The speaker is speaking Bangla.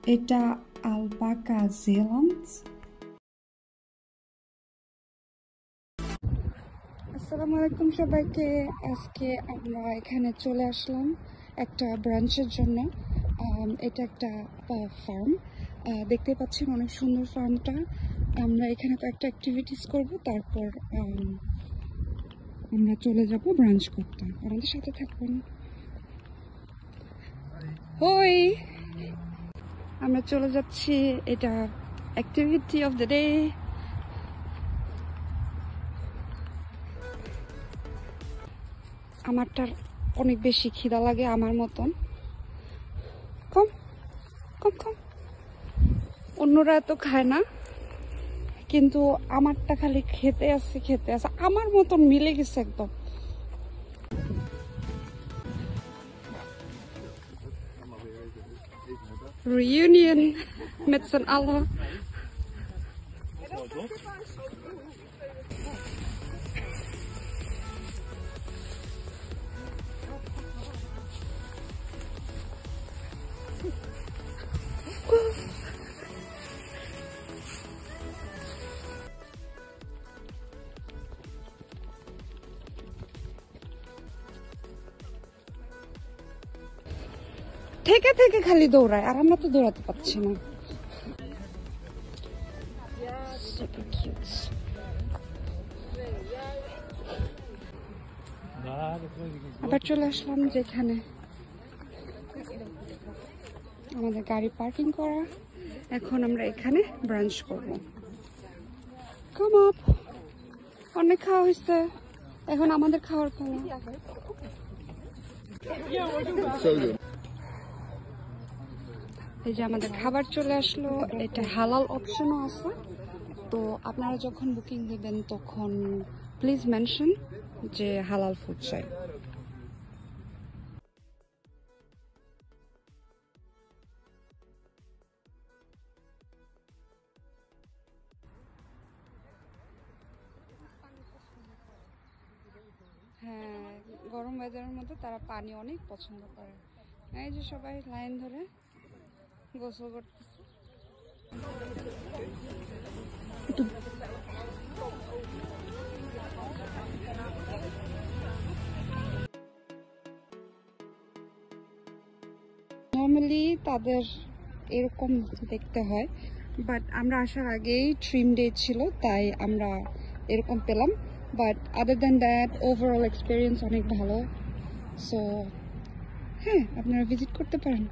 এটা আলপাকা জেল্যান্ড। আসসালামু আলাইকুম সবাইকে। আজকে আমরা এখানে চলে আসলাম একটা ব্রাঞ্চের জন্য। এটা একটা ফার্ম, দেখতে পাচ্ছেন অনেক সুন্দর ফার্মটা। আমরা এখানে কয়েকটা অ্যাক্টিভিটিস করব, তারপর আমরা চলে যাব ব্রাঞ্চ করতে। আমাদের সাথে থাকুন। হই, আমরা চলে যাচ্ছি। এটা অ্যাক্টিভিটি অফ দ্য ডে। আমারটার অনেক বেশি খিদা লাগে, আমার মতন। কম কম কম, অন্যরা এত খায় না, কিন্তু আমারটা খালি খেতে আছে আমার মতন মিলে গেছে একদম। Reunion mit z'n allen. থেকে থেকে খালি দৌড়ায়, আর আমরা তো দৌড়াতে পারছি না। আবার চলে আসলাম যেখানে আমাদের গাড়ি পার্কিং করা। এখন আমরা এখানে ব্রাঞ্চ করব। কাম আপ, অনেক খাওয়া হয়েছে, এখন আমাদের খাওয়ার পালা। এই যে আমাদের খাবার চলে আসলো। এটা হালাল অপশনও আছে, তো আপনারা যখন বুকিং দেবেন তখন প্লিজ মেনশন যে হালাল ফুড চাই। হ্যাঁ, গরম ওয়েদারের মধ্যে তারা পানি অনেক পছন্দ করে। এই যে সবাই লাইন ধরে গোসল করতেছে। নর্মালি তাদের এরকম দেখতে হয়, বাট আমরা আসার আগেই ট্রিম ডে ছিল, তাই আমরা এরকম পেলাম। But other than that overall experience অনেক ভালো। সো হ্যাঁ, আপনারা ভিজিট করতে পারেন।